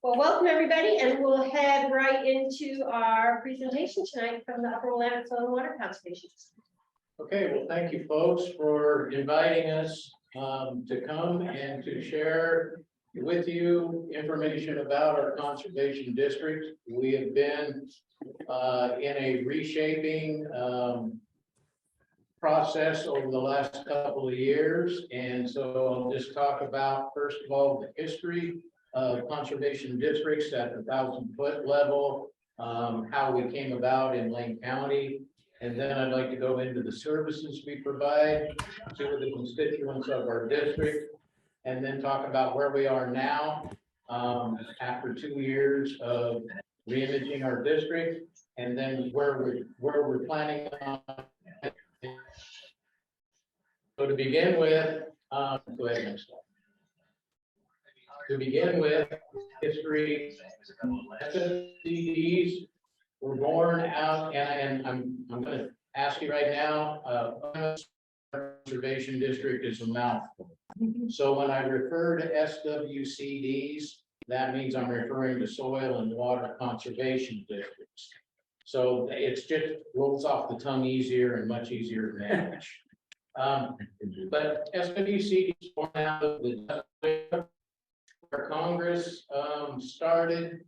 Well, welcome everybody, and we'll head right into our presentation tonight from the Upper Willamette Soil and Water Conservation. Okay, well, thank you folks for inviting us to come and to share with you information about our conservation district. We have been in a reshaping process over the last couple of years. And so I'll just talk about, first of all, the history of conservation districts at the 1,000-foot level, how we came about in Lane County. And then I'd like to go into the services we provide to the constituents of our district, and then talk about where we are now after 2 years of reimaging our district, and then where we're planning on. So to begin with, go ahead next slide. To begin with, history. SCCOs were born out, and I'm going to ask you right now. Conservation district is a mouthful. So when I refer to SWCDs, that means I'm referring to soil and water conservation districts. So it's just rolls off the tongue easier and much easier to manage. But SWCDs born out of the where Congress started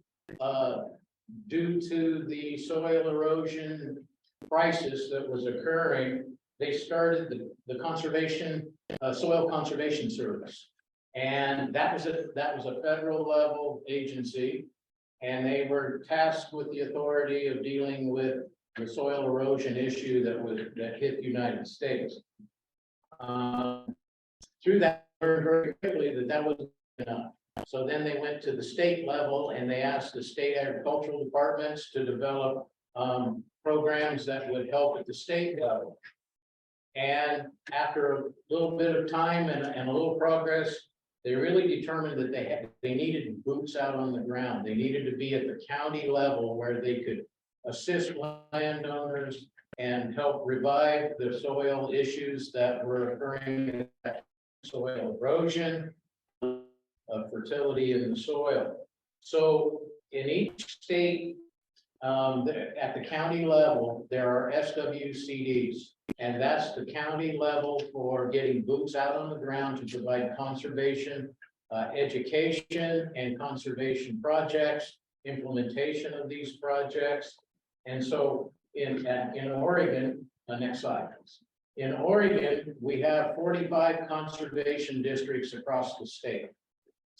due to the soil erosion crisis that was occurring. They started the conservation soil conservation service, and that was a federal level agency, and they were tasked with the authority of dealing with the soil erosion issue that hit the United States. Through that, learned very quickly that wasn't enough. So then they went to the state level, and they asked the state agricultural departments to develop programs that would help at the state level. And after a little bit of time and a little progress, they really determined that they needed boots out on the ground. They needed to be at the county level where they could assist landowners and help revive the soil issues that were occurring, soil erosion, fertility in the soil. So in each state, at the county level, there are SWCDs. And that's the county level for getting boots out on the ground to provide conservation, education and conservation projects, implementation of these projects. And so in Oregon, next slide. In Oregon, we have 45 conservation districts across the state.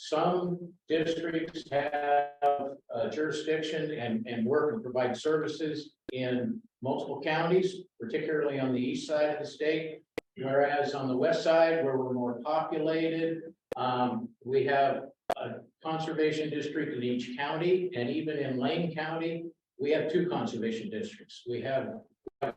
Some districts have jurisdiction and work and provide services in multiple counties, particularly on the east side of the state. Whereas on the west side, where we're more populated, we have a conservation district in each county, and even in Lane County, we have 2 conservation districts. We have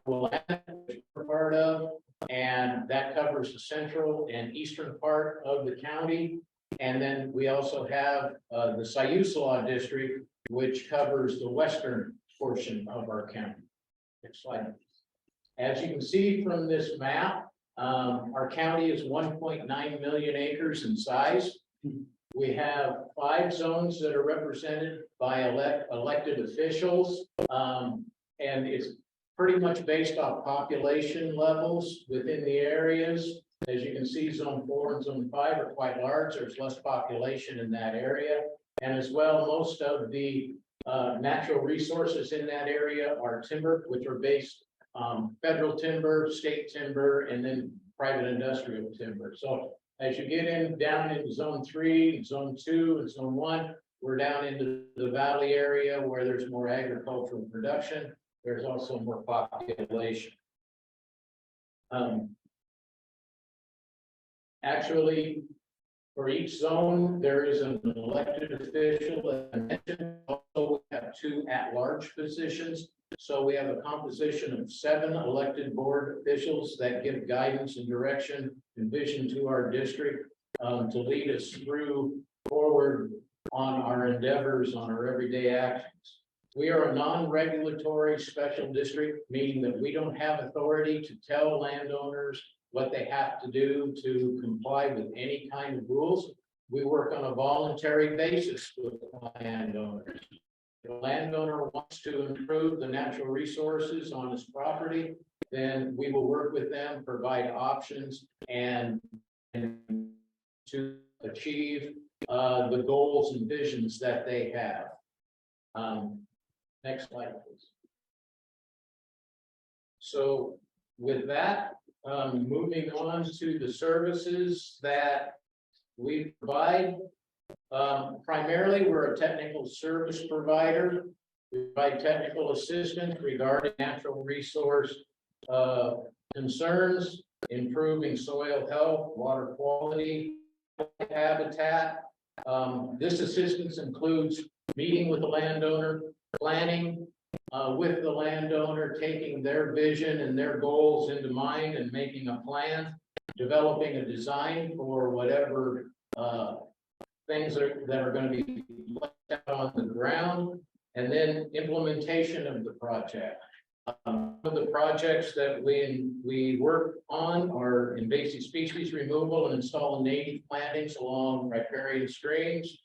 Willamette, which we're part of, and that covers the central and eastern part of the county. And then we also have the Siuslaw district, which covers the western portion of our county. Next slide. As you can see from this map, our county is 1.9 million acres in size. We have 5 zones that are represented by elected officials, and it's pretty much based off population levels within the areas. As you can see, zone 4 and zone 5 are quite large. There's less population in that area. And as well, most of the natural resources in that area are timber, which are based federal timber, state timber, and then private industrial timber. So as you get down into zone 3, zone 2, and zone 1, we're down into the valley area where there's more agricultural production. There's also more population. Actually, for each zone, there is an elected official, as I mentioned. Also, we have 2 at-large positions. So we have a composition of 7 elected board officials that give guidance and direction and vision to our district to lead us forward on our endeavors, on our everyday actions. We are a non-regulatory special district, meaning that we don't have authority to tell landowners what they have to do to comply with any kind of rules. We work on a voluntary basis with landowners. If a landowner wants to improve the natural resources on his property, then we will work with them, provide options and to achieve the goals and visions that they have. Next slide, please. So with that, moving on to the services that we provide. Primarily, we're a technical service provider. We provide technical assistance regarding natural resource concerns, improving soil health, water quality, habitat. This assistance includes meeting with the landowner, planning with the landowner, taking their vision and their goals into mind and making a plan, developing a design for whatever things that are going to be left out on the ground, and then implementation of the project. Some of the projects that we work on are invasive species removal and installing native plantings along riparian streams,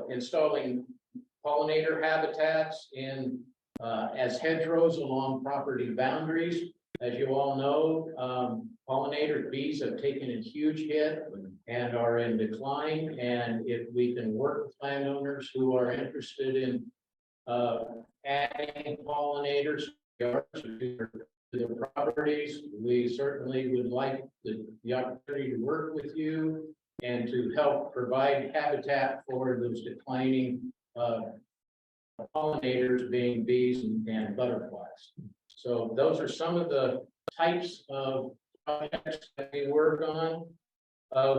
installing pollinator habitats in as hedgerows along property boundaries. As you all know, pollinator bees have taken a huge hit and are in decline. And if we can work with landowners who are interested in adding pollinators to their properties, we certainly would like the opportunity to work with you and to help provide habitat for those declining pollinators, being bees and butterflies. So those are some of the types of projects that we work on.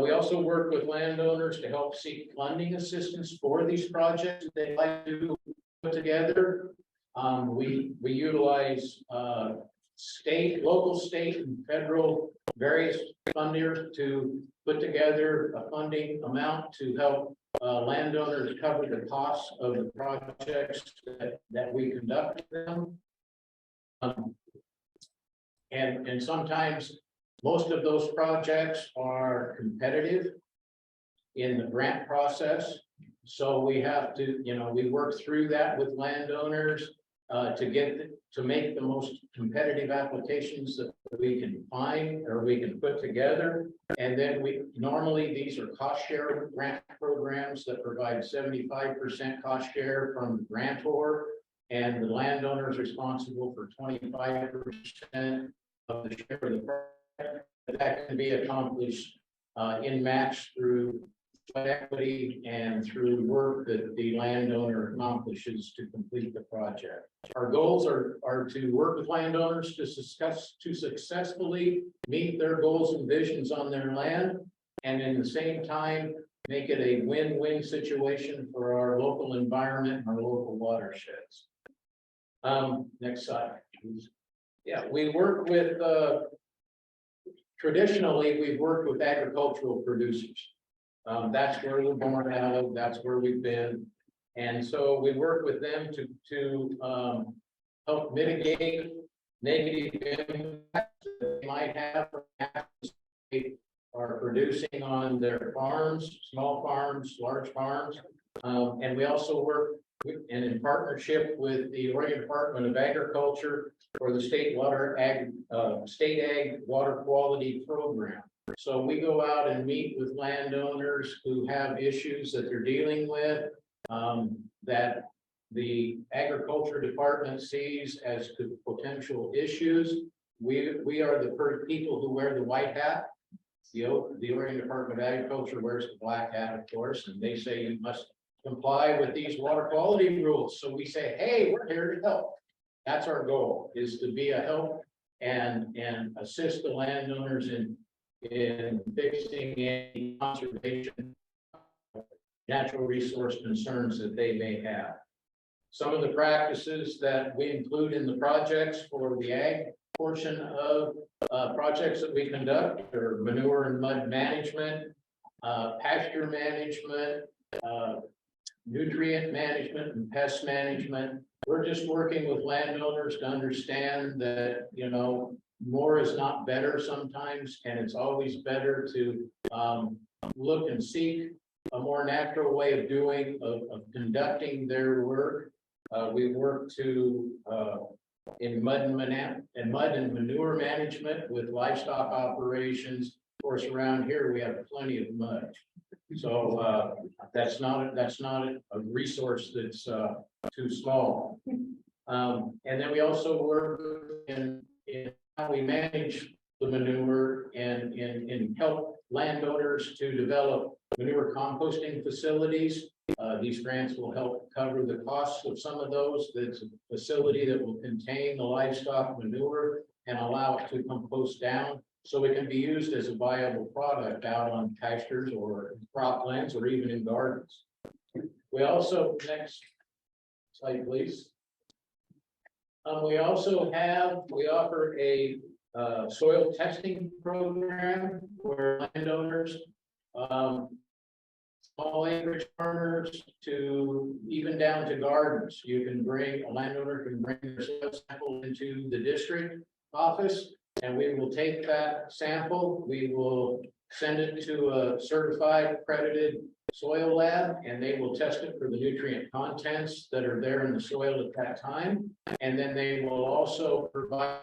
We also work with landowners to help seek funding assistance for these projects that they'd like to put together. We utilize local, state, and federal various funders to put together a funding amount to help landowners cover the costs of the projects that we conduct with them. And sometimes most of those projects are competitive in the grant process. So we have to, we work through that with landowners to make the most competitive applications that we can find or we can put together. And then normally these are cost share grant programs that provide 75% cost share from the grantor, and the landowner is responsible for 25% of the share of the project. That can be accomplished in match through equity and through work that the landowner accomplishes to complete the project. Our goals are to work with landowners to successfully meet their goals and visions on their land, and in the same time make it a win-win situation for our local environment and our local watersheds. Next slide, please. Yeah, we work with traditionally we've worked with agricultural producers. That's where we're born out of, that's where we've been. And so we work with them to help mitigate negative impacts that they might have are producing on their farms, small farms, large farms. And we also work in partnership with the Oregon Department of Agriculture for the state ag water quality program. So we go out and meet with landowners who have issues that they're dealing with, that the agriculture department sees as potential issues. We are the people who wear the white hat. The Oregon Department of Agriculture wears the black hat, of course, and they say you must comply with these water quality rules. So we say, hey, we're here to help. That's our goal, is to be a help and assist the landowners in fixing any conservation natural resource concerns that they may have. Some of the practices that we include in the projects for the ag portion of projects that we conduct are manure and mud management, pasture management, nutrient management, and pest management. We're just working with landowners to understand that, more is not better sometimes, and it's always better to look and seek a more natural way of doing, of conducting their work. We work to, in mud and manure management with livestock operations. Of course, around here, we have plenty of mud. So, that's not a resource that's, too small. And then we also work in how we manage the manure and help landowners to develop manure composting facilities. These grants will help cover the costs of some of those. That's a facility that will contain the livestock manure and allow it to compost down, so it can be used as a viable product out on pastures or croplands or even in gardens. We also, next slide, please. We offer a soil testing program where landowners, small acreage farmers to even down to gardens. A landowner can bring their soil sample into the district office, and we will take that sample. We will send it to a certified accredited soil lab, and they will test it for the nutrient contents that are there in the soil at that time. And then they will also provide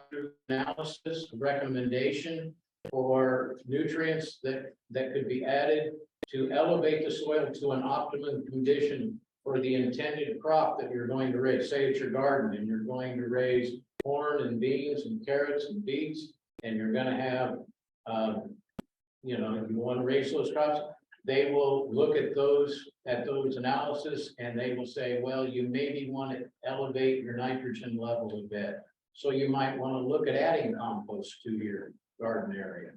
analysis recommendation for nutrients that could be added to elevate the soil to an optimum condition for the intended crop that you're going to raise. Say it's your garden and you're going to raise corn and beans and carrots and beets, and you're going to have, if you want to raise those crops, they will look at those analysis, and they will say, well, you maybe want to elevate your nitrogen level a bit. So you might want to look at adding compost to your garden area.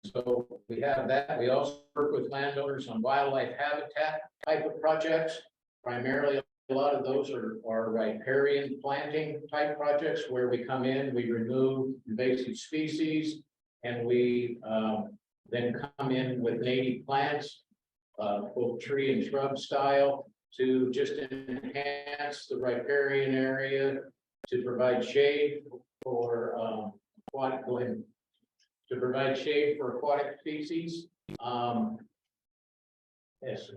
So we have that. We also work with landowners on wildlife habitat type of projects. Primarily, a lot of those are riparian planting type projects where we come in, we remove invasive species, and we then come in with native plants, both tree and shrub style, to just enhance the riparian area, to provide shade for aquatic species,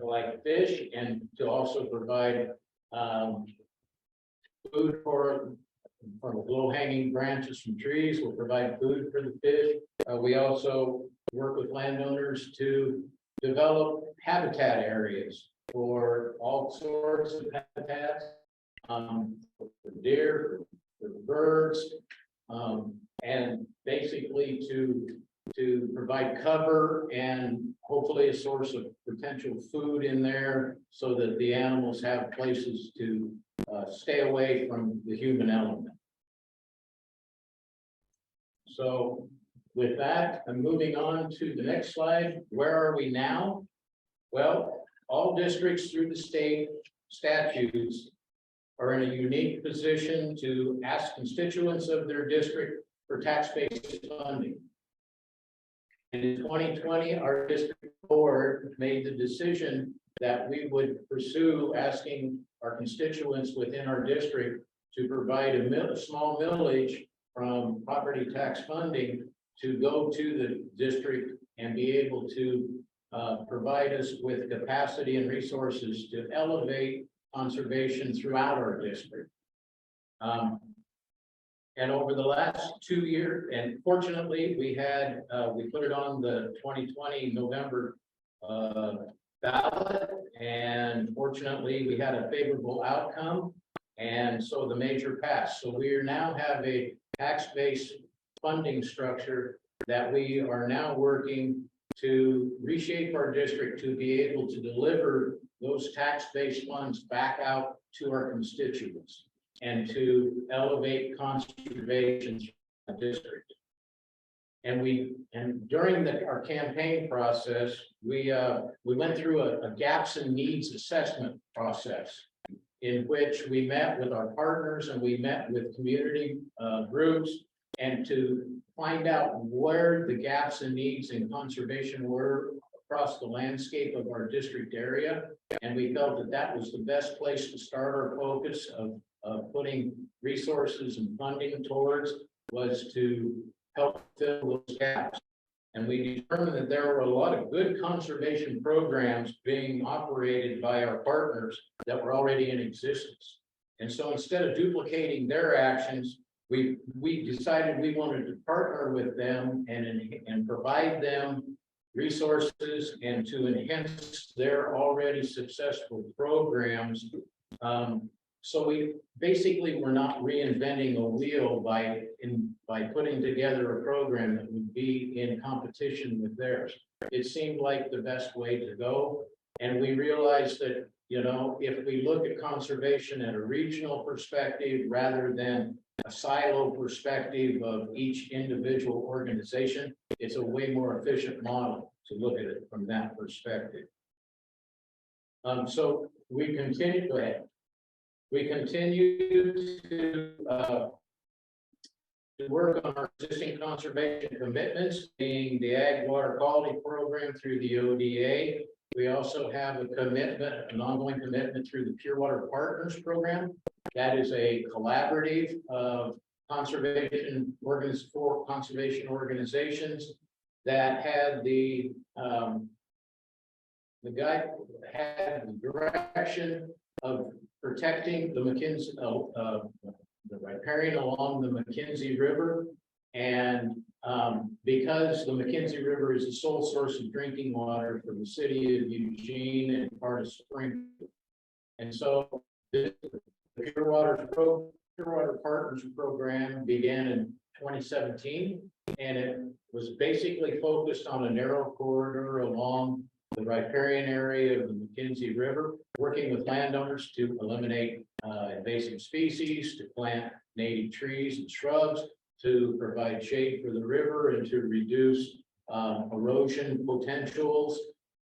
like fish, and to also provide food from low-hanging branches from trees. Will provide food for the fish. We also work with landowners to develop habitat areas for all sorts of habitats, for deer, for birds, and basically to provide cover and hopefully a source of potential food in there, so that the animals have places to stay away from the human element. So with that, I'm moving on to the next slide. Where are we now? Well, all districts through the state statutes are in a unique position to ask constituents of their district for tax-based funding. And in 2020, our district board made the decision that we would pursue asking our constituents within our district to provide a small millage from property tax funding to go to the district and be able to provide us with capacity and resources to elevate conservation throughout our district. And over the last 2 years, and fortunately, we put it on the 2020 November ballot, and fortunately, we had a favorable outcome, and so the measure passed. So we now have a tax-based funding structure that we are now working to reshape our district to be able to deliver those tax-based funds back out to our constituents and to elevate conservation in the district. And during our campaign process, we went through a gaps and needs assessment process, in which we met with our partners and we met with community groups, and to find out where the gaps and needs in conservation were across the landscape of our district area. And we felt that that was the best place to start our focus of putting resources and funding towards, was to help fill those gaps. And we determined that there were a lot of good conservation programs being operated by our partners that were already in existence. And so instead of duplicating their actions, we decided we wanted to partner with them and provide them resources and to enhance their already successful programs. So we basically were not reinventing a wheel by putting together a program that would be in competition with theirs. It seemed like the best way to go. And we realized that, you know, if we look at conservation at a regional perspective rather than a silo perspective of each individual organization, it's a way more efficient model to look at it from that perspective. So we continue, go ahead. We continue to work on our existing conservation commitments, being the Ag Water Quality Program through the ODA. We also have a commitment, an ongoing commitment through the Pure Water Partners Program. That is a collaborative of conservation organizations that had the guy had the direction of protecting the McKinsey, the riparian along the McKinsey River. And because the McKinsey River is the sole source of drinking water for the city of Eugene and part of Springfield. And so the Pure Water Partners Program began in 2017, and it was basically focused on a narrow corridor along the riparian area of the McKinsey River, working with landowners to eliminate invasive species, to plant native trees and shrubs, to provide shade for the river, and to reduce erosion potentials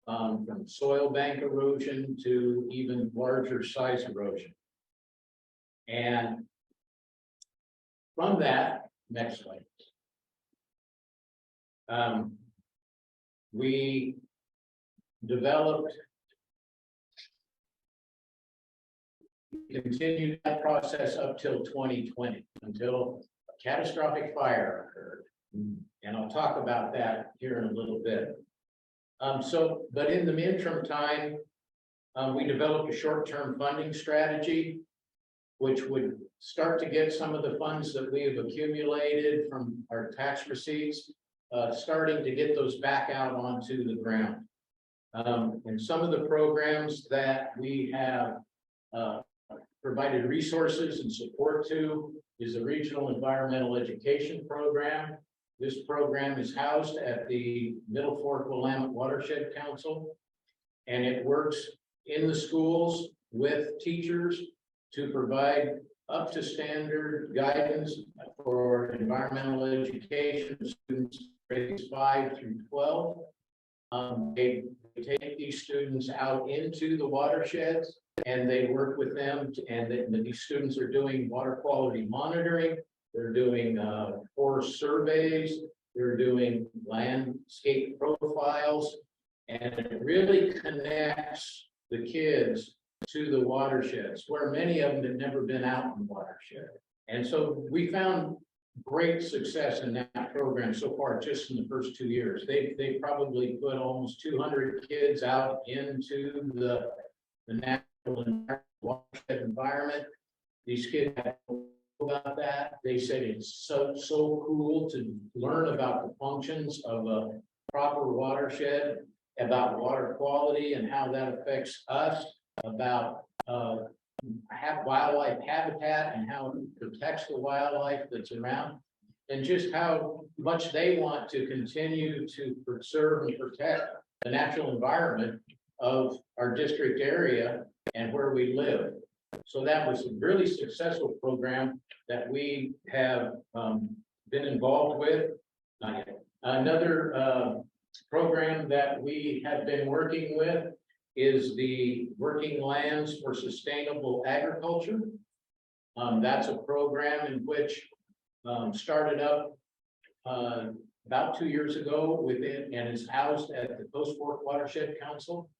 from soil bank erosion to even larger size erosion. And from that, next slide, we continued that process up till 2020, until a catastrophic fire occurred. And I'll talk about that here in a little bit. But in the interim time, we developed a short-term funding strategy, which would start to get some of the funds that we have accumulated from our tax receipts, starting to get those back out onto the ground. And some of the programs that we have provided resources and support to is the Regional Environmental Education Program. This program is housed at the Middle Fork Willamette Watershed Council, and it works in the schools with teachers to provide up to standard guidance for environmental education students grades 5 through 12. They take these students out into the watersheds and they work with them, and these students are doing water quality monitoring. They're doing forest surveys. They're doing landscape profiles, and it really connects the kids to the watersheds, where many of them had never been out in the watershed. And so we found great success in that program so far, just in the first 2 years. They probably put almost 200 kids out into the natural watershed environment. These kids have about that. They said it's so cool to learn about the functions of a proper watershed, about water quality and how that affects us, about wildlife habitat and how it protects the wildlife that's around, and just how much they want to continue to preserve and protect the natural environment of our district area and where we live. So that was a really successful program that we have been involved with. Another program that we have been working with is the Working Lands for Sustainable Agriculture. That's a program in which started up about 2 years ago within, and is housed at the Coast Fork Watershed Council.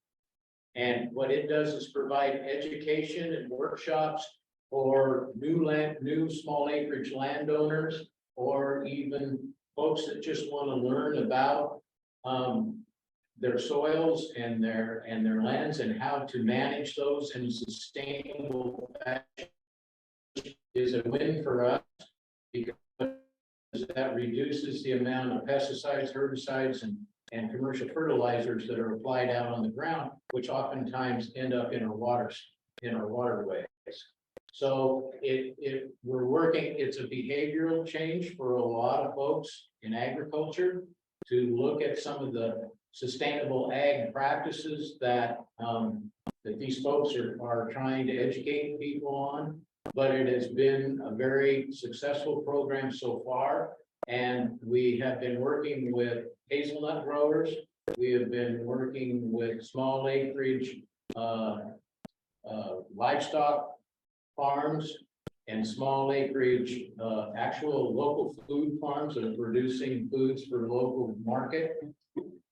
And what it does is provide education and workshops for new small acreage landowners, or even folks that just want to learn about their soils and their lands and how to manage those in a sustainable fashion is a win for us, because that reduces the amount of pesticides, herbicides, and commercial fertilizers that are applied out on the ground, which oftentimes end up in our waterways. So we're working, it's a behavioral change for a lot of folks in agriculture to look at some of the sustainable ag practices that these folks are trying to educate people on. But it has been a very successful program so far. And we have been working with hazelnut growers. We have been working with small acreage livestock farms and small acreage actual local food farms that are producing foods for the local market.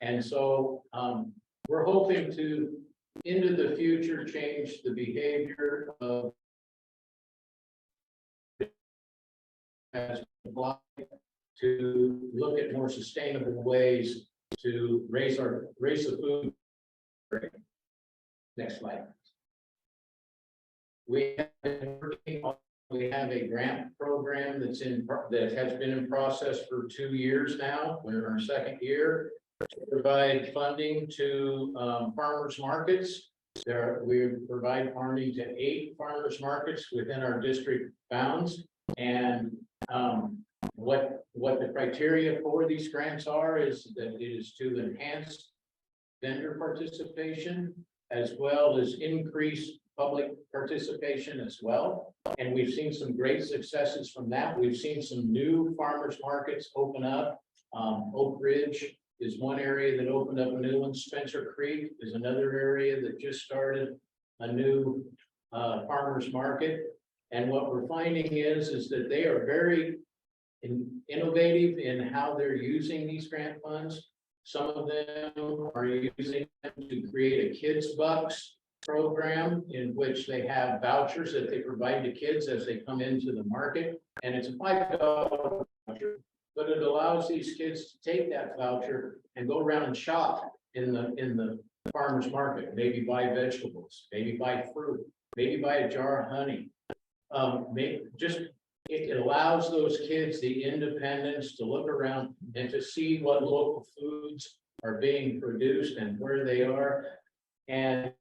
And so we're hoping to, into the future, change the behavior of to look at more sustainable ways to raise the food. Next slide. We have a grant program that has been in process for 2 years now. We're in our second year to provide funding to farmers markets. We provide farming to 8 farmers markets within our district bounds. And what the criteria for these grants are is that it is to enhance vendor participation as well as increase public participation as well. And we've seen some great successes from that. We've seen some new farmers markets open up. Oak Ridge is one area that opened up a new one. Spencer Creek is another area that just started a new farmers market. And what we're finding is that they are very innovative in how they're using these grant funds. Some of them are using them to create a kids bucks program in which they have vouchers that they provide to kids as they come into the market. And it's a $5 voucher, but it allows these kids to take that voucher and go around and shop in the farmer's market, maybe buy vegetables, maybe buy fruit, maybe buy a jar of honey. It allows those kids the independence to look around and to see what local foods are being produced and where they are. And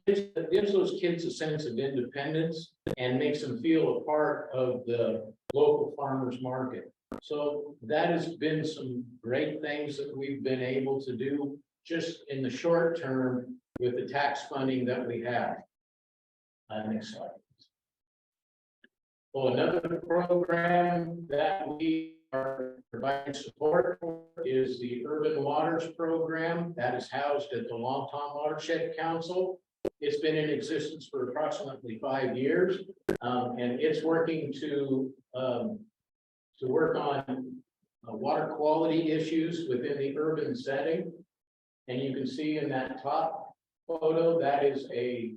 it gives those kids a sense of independence and makes them feel a part of the local farmers market. So that has been some great things that we've been able to do just in the short term with the tax funding that we have. Next slide. Well, another program that we are providing support for is the Urban Waters Program that is housed at the Long Tom Watershed Council. It's been in existence for approximately 5 years, and it's working to work on water quality issues within the urban setting. And you can see in that top photo, that is a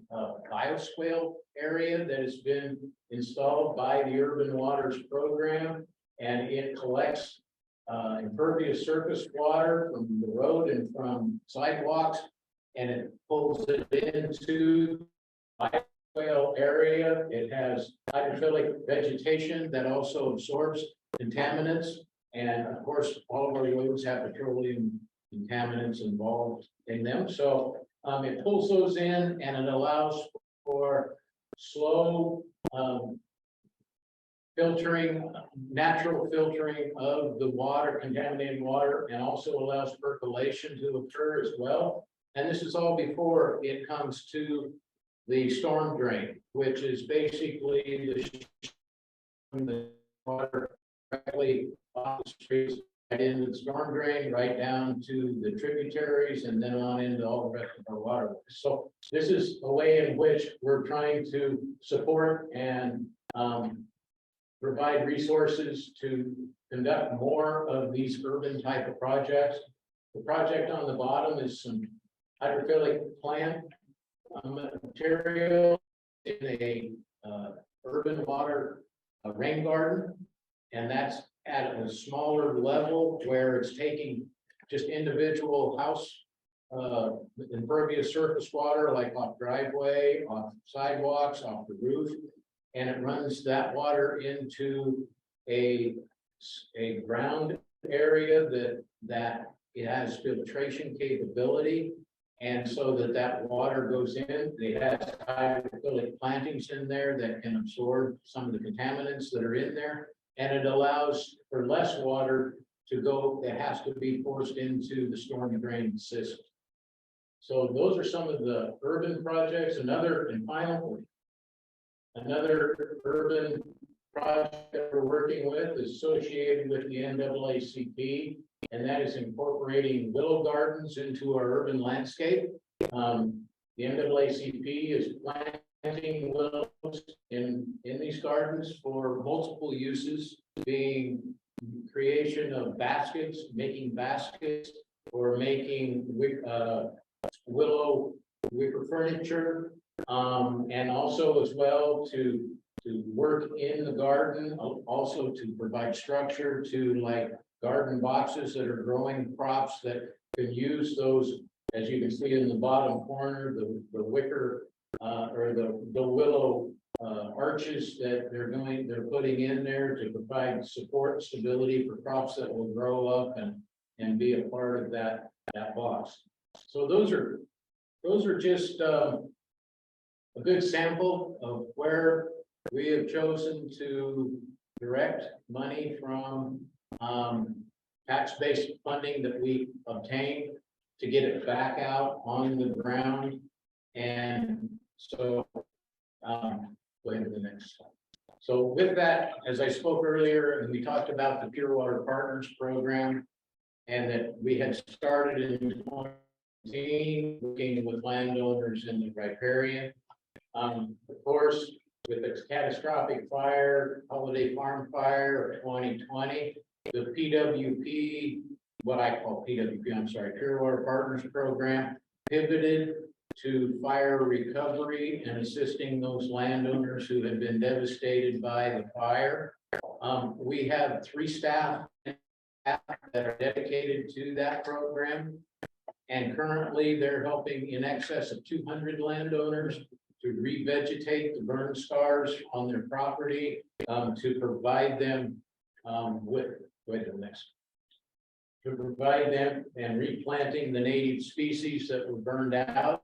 bioswale area that has been installed by the Urban Waters Program, and it collects impervious surface water from the road and from sidewalks, and it pulls it into the bioswale area. It has hydrophilic vegetation that also absorbs contaminants, and of course, all of our roads have petroleum contaminants involved in them. So it pulls those in, and it allows for slow filtering, natural filtering of the water, contaminated water, and also allows percolation to occur as well. And this is all before it comes to the storm drain, which is basically the water directly off the streets right into the storm drain, right down to the tributaries, and then on into all the rest of our waterways. So this is a way in which we're trying to support and provide resources to conduct more of these urban type of projects. The project on the bottom is some hydrophilic plant material in a urban water rain garden, and that's at a smaller level where it's taking just individual house impervious surface water, like off driveway, off sidewalks, off the roof, and it runs that water into a ground area that it has filtration capability. And so that water goes in, it has hydrophilic plantings in there that can absorb some of the contaminants that are in there. And it allows for less water to go, that has to be forced into the storm drain system. So those are some of the urban projects. Another urban project that we're working with is associated with the NAACP, and that is incorporating willow gardens into our urban landscape. The NAACP is planting willows in these gardens for multiple uses, being creation of baskets, making baskets, or making willow wicker furniture, and also as well to work in the garden, also to provide structure to like garden boxes that are growing crops that can use those, as you can see in the bottom corner, the wicker or the willow arches that they're putting in there to provide support and stability for crops that will grow up and be a part of that box. So those are just a good sample of where we have chosen to direct money from tax-based funding that we obtain to get it back out on the ground. And so go ahead to the next slide. So with that, as I spoke earlier, and we talked about the Pure Water Partners program, and that we had started in 2019 working with landowners in the riparian. Of course, with the catastrophic fire, Holiday Farm fire of 2020, the PWP, what I call PWP, I'm sorry, Pure Water Partners program, pivoted to fire recovery and assisting those landowners who had been devastated by the fire. We have 3 staff that are dedicated to that program, and currently they're helping in excess of 200 landowners to revegetate the burn scars on their property, to provide them to provide them and replanting the native species that were burned out.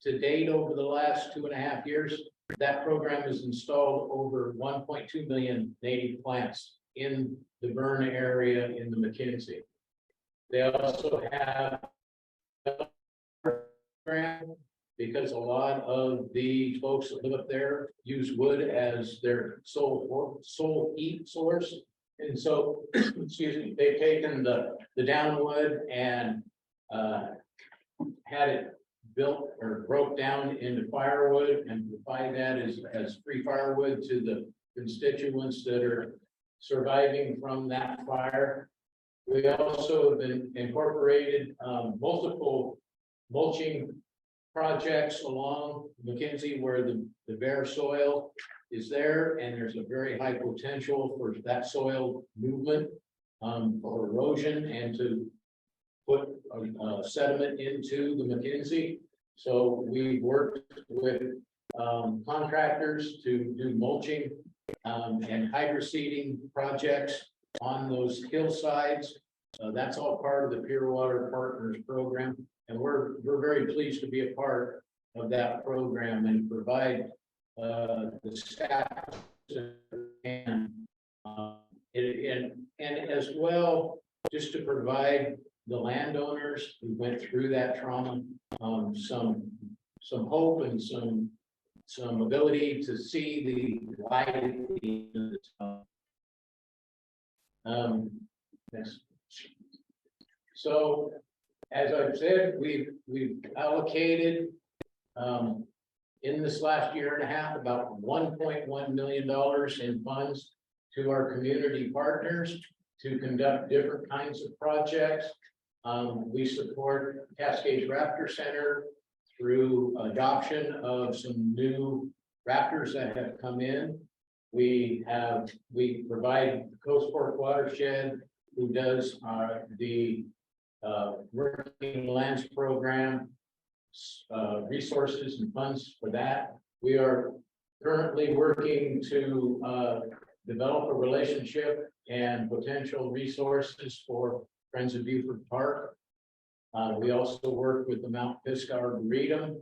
To date, over the last 2.5 years, that program has installed over 1.2 million native plants in the burn area in the McKinsey. They also have a program because a lot of the folks that live up there use wood as their sole heat source. And so, excuse me, they've taken the downwood and had it built or broke down into firewood and provide that as free firewood to the constituents that are surviving from that fire. We also have been incorporated multiple mulching projects along McKinsey where the bare soil is there, and there's a very high potential for that soil movement for erosion and to put sediment into the McKinsey. So we worked with contractors to do mulching and hydroseeding projects on those hillsides. That's all part of the Pure Water Partners program, and we're very pleased to be a part of that program and provide the staff and as well, just to provide the landowners who went through that trauma some hope and some ability to see the light at the end of the tunnel. Next. So, as I've said, we've allocated in this last 1.5 years about $1.1 million in funds to our community partners to conduct different kinds of projects. We support Cascades Raptor Center through adoption of some new raptors that have come in. We provide the Coast Fork Watershed, who does the working lands program, resources and funds for that. We are currently working to develop a relationship and potential resources for Friends of Beaufort Park. We also work with the Mount Pisgah Arboretum.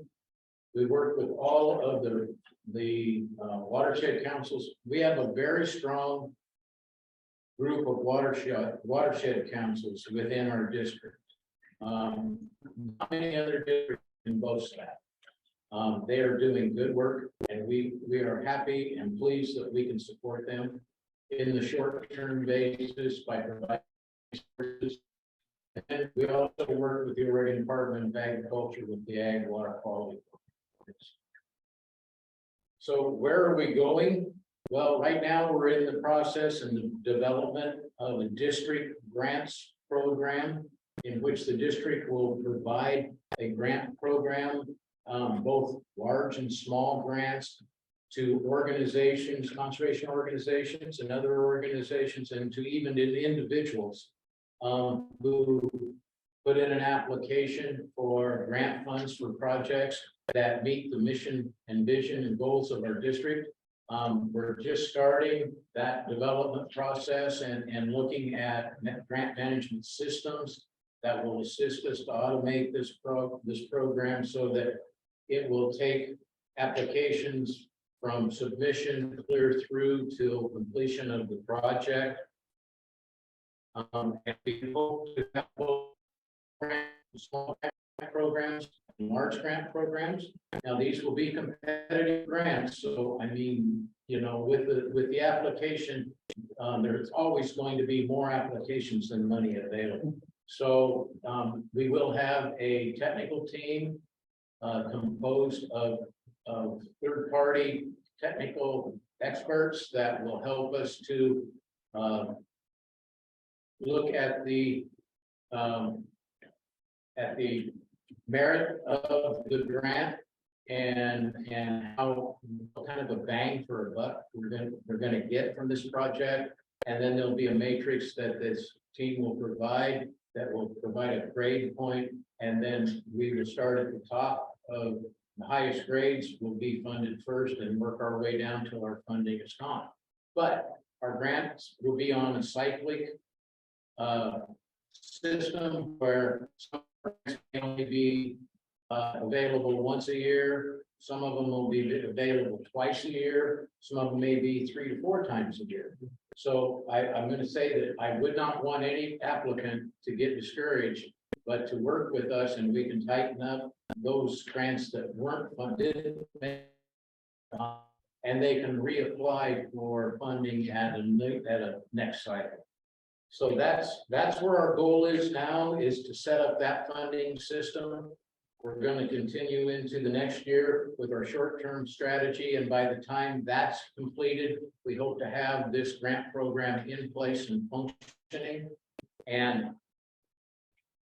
We work with all of the watershed councils. We have a very strong group of watershed councils within our district. Not many other districts can boast that. They are doing good work, and we are happy and pleased that we can support them in the short-term basis by providing resources. And we also work with the Oregon Department of Agriculture with the Ag Water Quality. So where are we going? Well, right now we're in the process and the development of a district grants program in which the district will provide a grant program, both large and small grants to organizations, conservation organizations and other organizations, and to even to individuals who put in an application for grant funds for projects that meet the mission and vision and goals of our district. We're just starting that development process and looking at grant management systems that will assist us to automate this program so that it will take applications from submission clear through till completion of the project. And we hope to have both small grant programs and large grant programs. Now, these will be competitive grants. So, I mean, you know, with the application, there's always going to be more applications than money available. So we will have a technical team composed of third-party technical experts that will help us to look at the merit of the grant and how what kind of a bang for a buck we're going to get from this project. And then there'll be a matrix that this team will provide that will provide a grade point, and then we will start at the top of the highest grades will be funded first and work our way down till our funding is gone. But our grants will be on a cyclic system where some grants can only be available once a year. Some of them will be available twice a year. Some of them may be 3 to 4 times a year. So I'm going to say that I would not want any applicant to get discouraged, but to work with us, and we can tighten up those grants that weren't funded, and they can reapply for funding at a next cycle. So that's where our goal is now, is to set up that funding system. We're going to continue into the next year with our short-term strategy, and by the time that's completed, we hope to have this grant program in place and functioning. And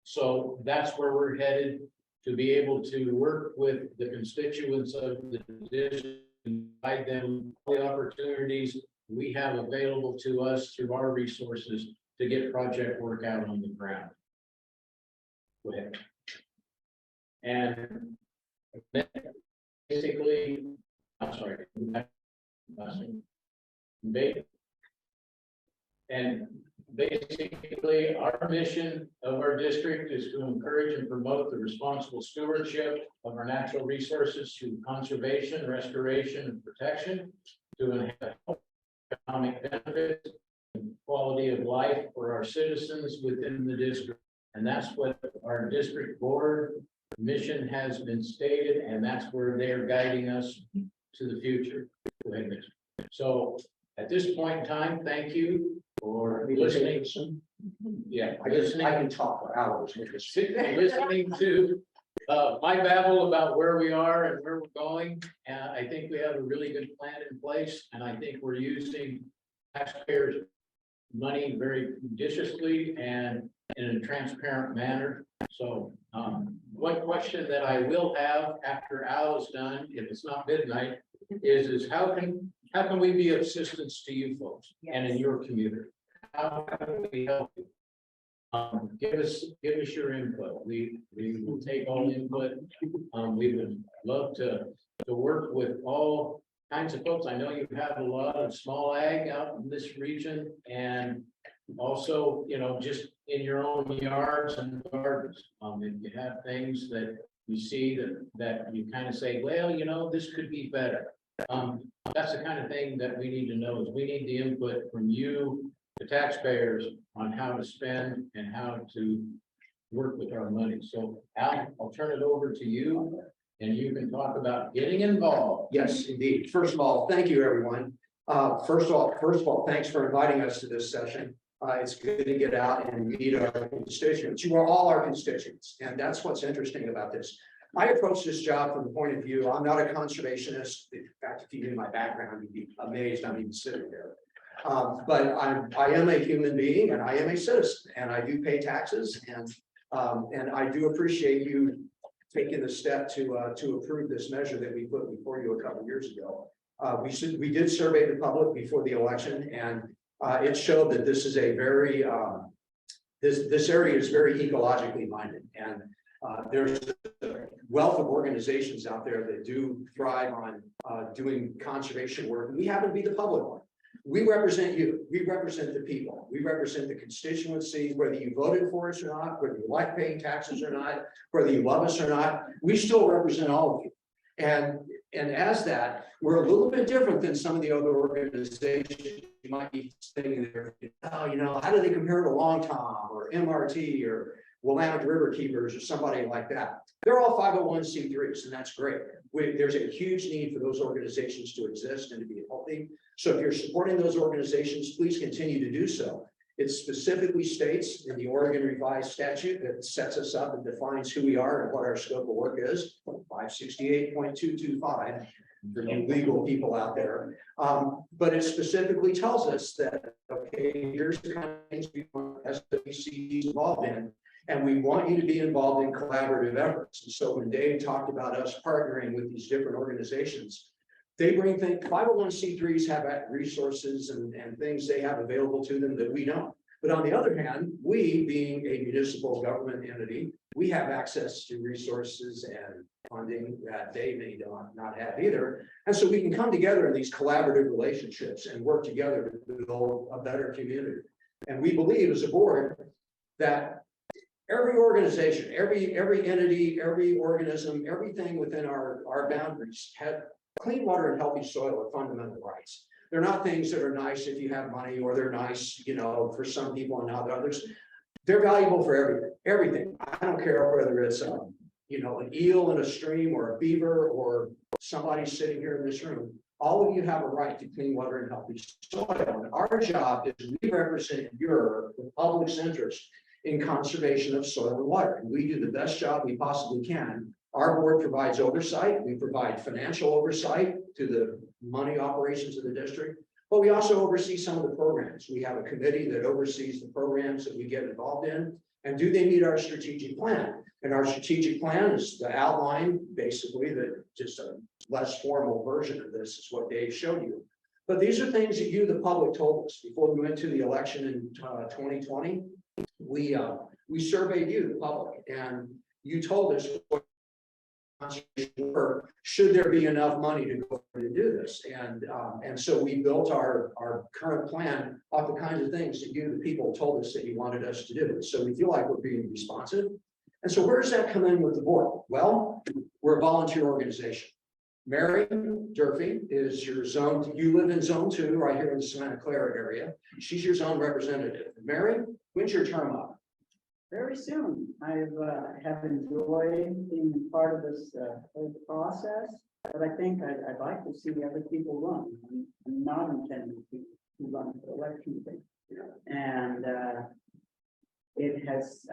so that's where we're headed, to be able to work with the constituents of the district and provide them the opportunities we have available to us through our resources to get project work out on the ground. Go ahead. And basically, I'm sorry. And basically, our mission of our district is to encourage and promote the responsible stewardship of our natural resources through conservation, restoration, and protection, to enhance economic benefits and quality of life for our citizens within the district. And that's what our district board mission has been stated, and that's where they're guiding us to the future. So at this point in time, thank you for listening. Yeah, I can talk for hours. Listening to my babble about where we are and where we're going. And I think we have a really good plan in place, and I think we're using taxpayers' money very judiciously, and in a transparent manner. So, one question that I will have after Al is done, if it's not midnight, is how can we be of assistance to you folks and in your community? How can we help you? Give us your input. We will take all input. We would love to work with all kinds of folks. I know you have a lot of small ag out in this region, and also, you know, just in your own yards and gardens. If you have things that you see that you kind of say, well, you know, this could be better. That's the kind of thing that we need to know. Is we need the input from you, the taxpayers, on how to spend and how to work with our money. So Al, I'll turn it over to you, and you can talk about getting involved. Yes, indeed. First of all, thank you, everyone. First of all, thanks for inviting us to this session. It's good to get out and meet our constituents. You are all our constituents, and that's what's interesting about this. I approach this job from the point of view, I'm not a conservationist. In fact, if you knew my background, you'd be amazed I'm even sitting there. But I am a human being, and I am a citizen, and I do pay taxes, and I do appreciate you taking the step to approve this measure that we put before you a couple of years ago. We did survey the public before the election, and it showed that this is a very this area is very ecologically minded, and there's a wealth of organizations out there that do thrive on doing conservation work. We happen to be the public one. We represent you. We represent the people. We represent the constituency, whether you voted for us or not, whether you like paying taxes or not, whether you love us or not. We still represent all of you. And as that, we're a little bit different than some of the other organizations. You might be thinking there, oh, you know, how do they compare to Long Tom or MRT or Willamette River Keepers or somebody like that? They're all 501c3s, and that's great. There's a huge need for those organizations to exist and to be healthy. So if you're supporting those organizations, please continue to do so. It specifically states in the Oregon Revised Statute that sets us up and defines who we are and what our scope of work is, 568.225 for you legal people out there. But it specifically tells us that, okay, here's the kind of things we want SWC involved in, and we want you to be involved in collaborative efforts. And so when Dave talked about us partnering with these different organizations, they bring things, 501c3s have resources and things they have available to them that we don't. But on the other hand, we, being a municipal government entity, we have access to resources and funding that they may not have either. And so we can come together in these collaborative relationships and work together to build a better community. And we believe as a board that every organization, every entity, every organism, everything within our boundaries have clean water and healthy soil are fundamental rights. They're not things that are nice if you have money, or they're nice, you know, for some people and not others. They're valuable for everything. I don't care whether it's you know, an eel in a stream or a beaver or somebody sitting here in this room. All of you have a right to clean water and healthy soil. And our job is we represent the public's interest in conservation of soil and water. And we do the best job we possibly can. Our board provides oversight. We provide financial oversight to the money operations of the district, but we also oversee some of the programs. We have a committee that oversees the programs that we get involved in, and do they meet our strategic plan? And our strategic plan is the outline, basically, that just a less formal version of this is what Dave showed you. But these are things that you, the public, told us before we went to the election in 2020. We surveyed you, the public, and you told us what should there be enough money to go to do this, and so we built our current plan off the kinds of things that you, the people, told us that you wanted us to do. So we feel like we're being responsive. And so where does that come in with the board? Well, we're a volunteer organization. Mary Durfee is your zone. You live in zone 2 right here in the Santa Clara area. She's your zone representative. Mary, when's your term up? Very soon. I have enjoyed being part of this whole process, but I think I'd like to see other people run. I'm not intending to run for election thing. And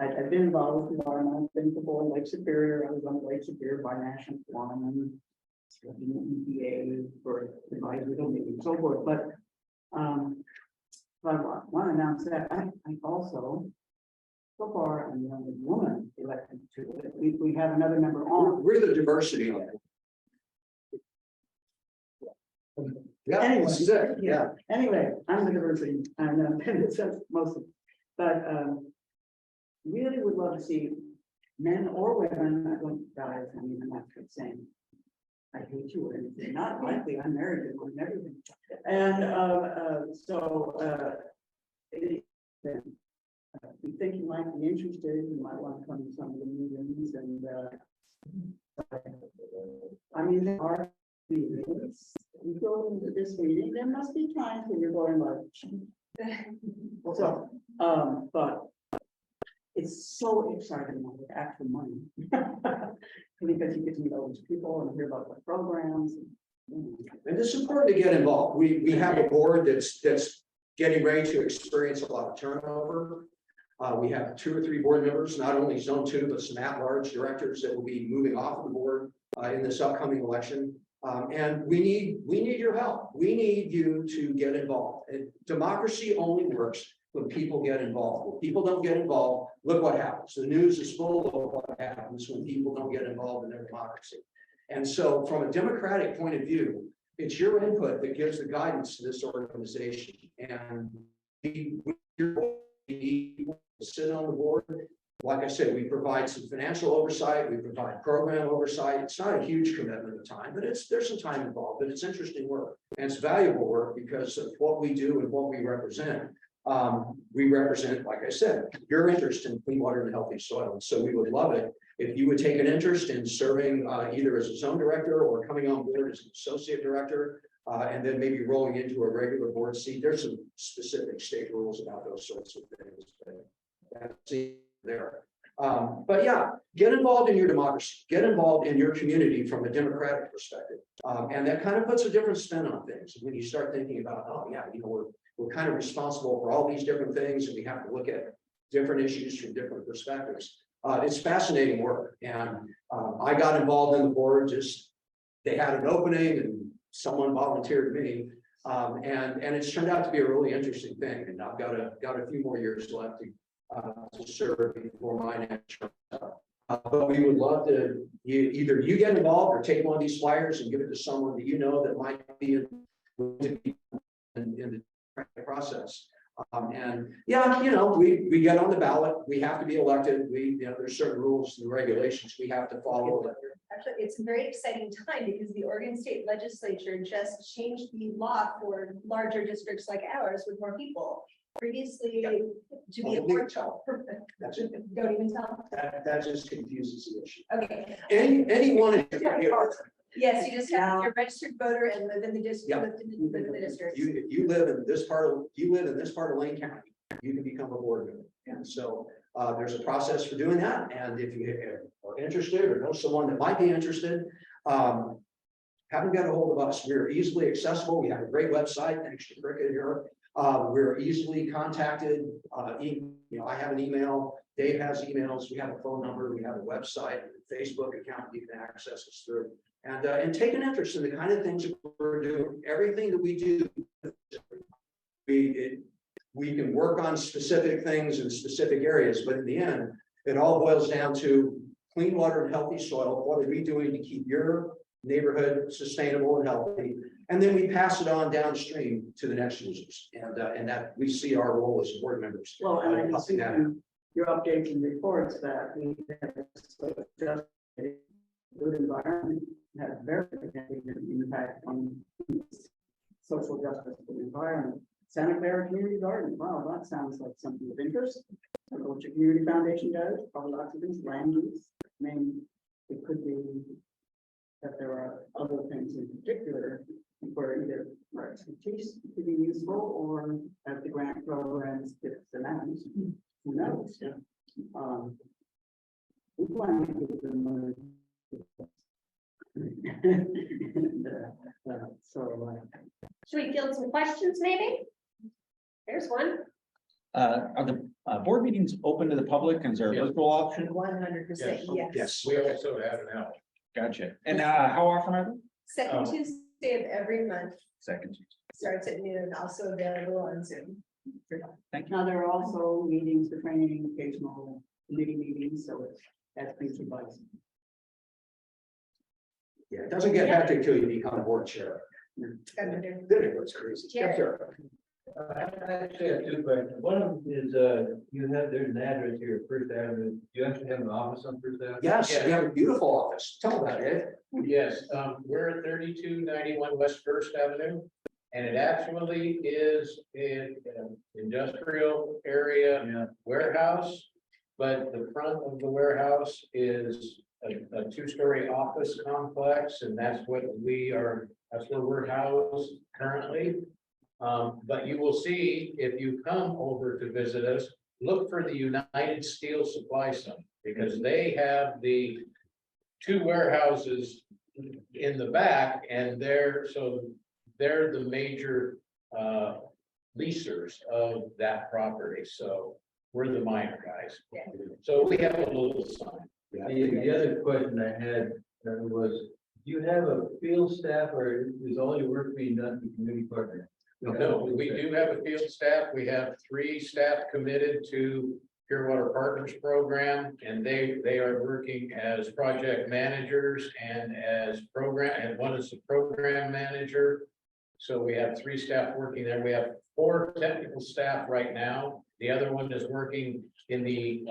I've been involved with environmental things before Lake Superior. I was on Lake Superior by National Forum, EPA for advisory and so forth. But I want to announce that I also so far, I'm the only woman elected to it. We have another member on. We're the diversity on it. Yeah, Anyway, this is it, yeah. Anyway, I'm the diversity, and it's most of, but really would love to see men or women, I don't, guys, I mean, I'm not saying I hate you or anything, not likely, I'm married and everything. And we think you might be interested, you might want to come to some of the meetings and I mean, there are meetings. You go into this meeting, there must be times when you're going like. So, but it's so exciting with actual money. Because you get to meet all these people and hear about the programs. And it's important to get involved. We have a board that's getting ready to experience a lot of turnover. We have 2 or 3 board members, not only zone 2, but some at-large directors that will be moving off of the board in this upcoming election. And we need your help. We need you to get involved. And democracy only works when people get involved. When people don't get involved, look what happens. The news is full of what happens when people don't get involved in their democracy. And so from a democratic point of view, it's your input that gives the guidance to this organization. And we need people to sit on the board. Like I said, we provide some financial oversight, we provide program oversight. It's not a huge commitment of time, but there's some time involved, but it's interesting work. And it's valuable work because of what we do and what we represent. We represent, like I said, your interest in clean water and healthy soil. So we would love it if you would take an interest in serving either as a zone director or coming on board as an associate director, and then maybe rolling into a regular board seat. There's some specific state rules about those sorts of things. That's there. But yeah, get involved in your democracy, get involved in your community from a democratic perspective. And that kind of puts a different spin on things. When you start thinking about, oh yeah, you know, we're kind of responsible for all these different things and we have to look at different issues from different perspectives. It's fascinating work. And I got involved in the board, they had an opening and someone volunteered me. And it's turned out to be a really interesting thing. And I've got a few more years left to serve before my next term. But we would love to either you get involved or take one of these flyers and give it to someone that you know that might be in the process. And yeah, you know, we get on the ballot. We have to be elected. There's certain rules and regulations we have to follow. Actually, it's a very exciting time because the Oregon State Legislature just changed the law for larger districts like ours with more people. Previously, to be a workshop. Don't even tell. That just confuses the issue. Okay. Anyone. Yes, you just have to be a registered voter and live in the district. Yeah. Live in the district. You live in this part of Lane County, you can become a board member. And so there's a process for doing that. And if you are interested or know someone that might be interested, have them get a hold of us. We're easily accessible. We have a great website, thanks to Cricket here. We're easily contacted. I have an email. Dave has emails. We have a phone number. We have a website, a Facebook account you can access us through. And take an interest in the kind of things that we're doing. Everything that we do, we can work on specific things in specific areas, but in the end, it all boils down to clean water and healthy soil. What are we doing to keep your neighborhood sustainable and healthy? And then we pass it on downstream to the next users. And that we see our role as board members. Well, and I can see from your updates and reports that we have just a good environment has very significant impact on social justice and the environment. Santa Clara Community Garden, wow, that sounds like something of interest. I don't know what your community foundation does, probably lots of things, land use. I mean, it could be that there are other things in particular where either our expertise could be useful or as the grant programs get announced, who knows? Yeah. We plan to give them money. Should we field some questions maybe? There's one. Are the board meetings open to the public? Is there a virtual option? 100%, yes. We also have an out. Gotcha. And how often are they? Second Tuesday of every month, Second Tuesday. starts at noon, also available on Zoom. Thank you. Now, there are also meetings for training, occasional committee meetings, so it's, that's been advice. Yeah, it doesn't get hectic till you become board chair. Then it goes crazy. Chair. Sure. I actually have two questions. One of them is, there's an address here, First Avenue. You actually have an office on First Avenue? Yes, we have a beautiful office. Tell about it. Yes, we're at 3291 West First Avenue. And it actually is an industrial area warehouse. But the front of the warehouse is a two-story office complex, and that's what that's where we're housed currently. But you will see, if you come over to visit us, look for the United Steel Supply Center, because they have the two warehouses in the back, and they're the major leasers of that property. So we're the minor guys. So we have a little sign. The other question I had was, do you have a field staff, or is all your work being done through community partners? No, we do have a field staff. We have 3 staff committed to Pure Water Partners program, and they are working as project managers and one is the program manager. So we have 3 staff working there. We have 4 technical staff right now. The other one is working in the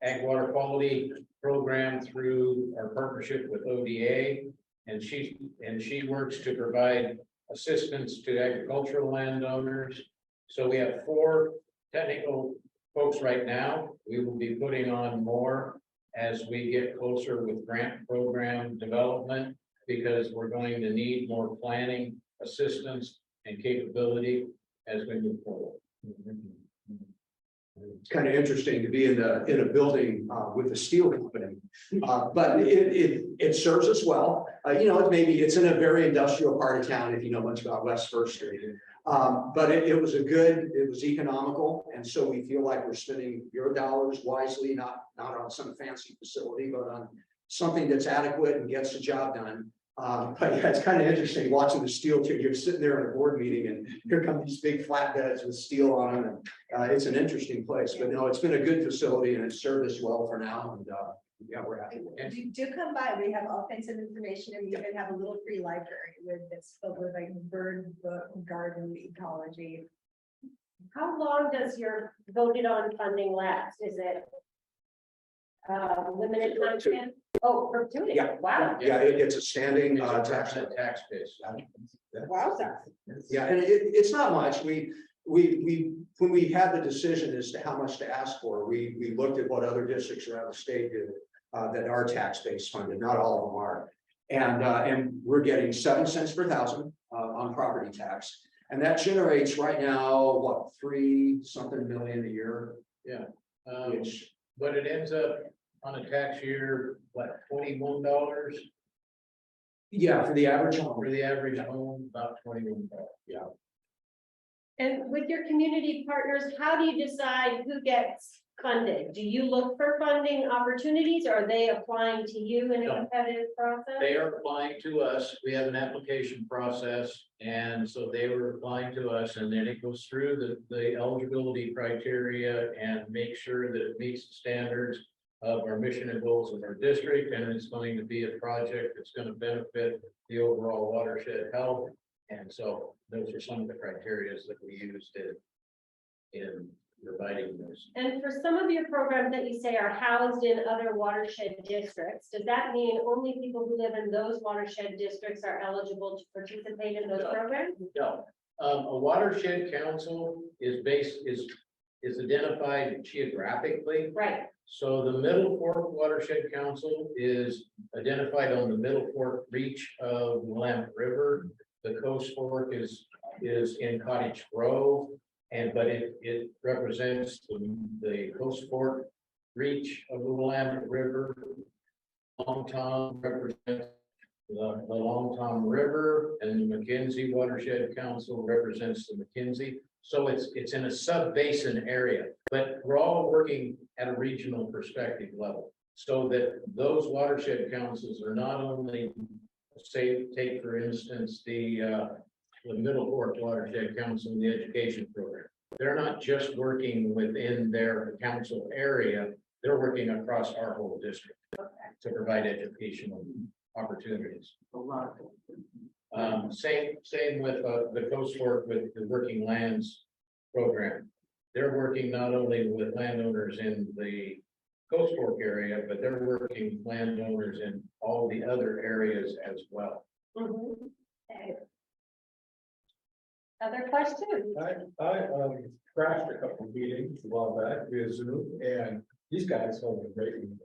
ag water quality program through our partnership with ODA, and she works to provide assistance to agricultural landowners. So we have 4 technical folks right now. We will be putting on more as we get closer with grant program development, because we're going to need more planning assistance and capability as we move forward. It's kind of interesting to be in a building with a steel company, but it serves us well. It's in a very industrial part of town, if you know much about West First Street. But it was economical, and so we feel like we're spending your dollars wisely, not on some fancy facility, but on something that's adequate and gets the job done. But yeah, it's kind of interesting watching the steel. You're sitting there in a board meeting, and here come these big flatbeds with steel on them. And it's an interesting place. But no, it's been a good facility, and it's served us well for now. And yeah, we're happy. Do come by. We have all kinds of information, and we even have a little free library that's filled with like bird, book, garden, ecology. How long does your voted on funding last? Is it limited time span? Oh, perpetuity. Yeah. Wow. Yeah, it's a standing It's a tax. tax base. Wow. Yeah, and it's not much. We when we had the decision as to how much to ask for, we looked at what other districts around the state do that are tax base funded. Not all of them are, and we're getting 7 cents per thousand on property tax, and that generates right now what, 3-something million a year. Yeah. Which, But it ends up on a tax year, what, $21 yeah, for the average home. for the average home, about $21. Yeah. And with your community partners, how do you decide who gets funded? Do you look for funding opportunities? Or are they applying to you in a No. competitive process? They are applying to us. We have an application process, and so they were applying to us, and then it goes through the eligibility criteria and make sure that it meets the standards of our mission and goals of our district, and it's going to be a project that's going to benefit the overall watershed health. And so those are some of the criteria that we used in providing this. And for some of your programs that you say are housed in other watershed districts, does that mean only people who live in those watershed districts are eligible to participate in those programs? No, a watershed council is identified geographically. Right. So the Middle Fork Watershed Council is identified on the Middle Fork reach of the Willamette River. The Coast Fork is in Cottage Grove, but it represents the Coast Fork reach of the Willamette River. Long Tom represents the Long Tom River, and the McKenzie Watershed Council represents the McKenzie. So it's in a sub-basin area, but we're all working at a regional perspective level, so that those watershed councils are not only, take for instance the Middle Fork Watershed Council, the education program. they're not just working within their council area, they're working across our whole district to provide educational opportunities. A lot. Same with the Coast Fork with the Working Lands program. They're working not only with landowners in the Coast Fork area, but they're working with landowners in all the other areas as well. Okay. Other questions? I crashed a couple of meetings a while back via Zoom, and these guys hold a great meeting.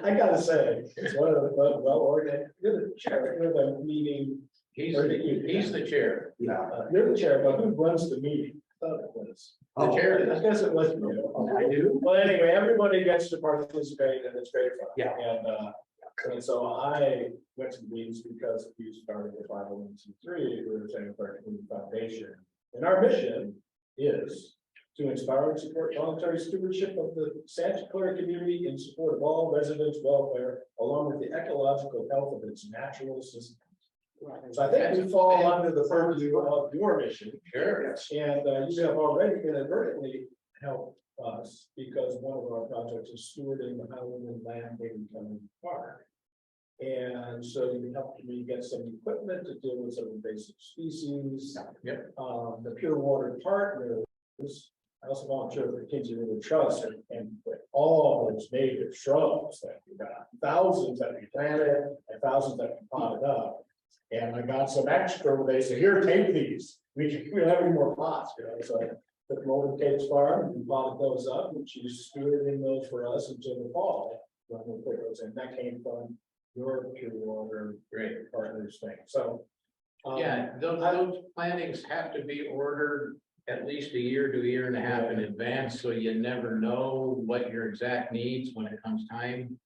I gotta say, it's one of the well organized, you're the chair of the meeting. He's the chair. Yeah. You're the chair, but who runs the meeting? I thought it was. The chair. I guess it was. I do. Well, anyway, everybody gets to participate and it's great fun. Yeah. And so I went to the meetings because we started the 501c3, we were saying for our community foundation. And our mission is to inspire and support voluntary stewardship of the Santa Clara community in support of all residents' welfare, along with the ecological health of its natural systems. So I think we fall under the purview of your mission. Sure. And you have already inadvertently helped us because one of our projects is stewarding the Highland Land Baby County Park. And so you helped me get some equipment to deal with some invasive species. Yep. The Pure Water Partners, I also volunteer for the Kinsey River Trust and with all those native shrubs that we got, thousands that we planted and thousands that we potted up. And I got some extra, they said, here, take these. We don't have any more pots, you know, so I took them over to Kate's farm and potted those up, and she's stewarding those for us until the fall. When we put those in, that came from your Pure Water Great. Partners thing, so. Yeah, those plantings have to be ordered at least a year to a year and a half in advance, so you never know what your exact needs when it comes time.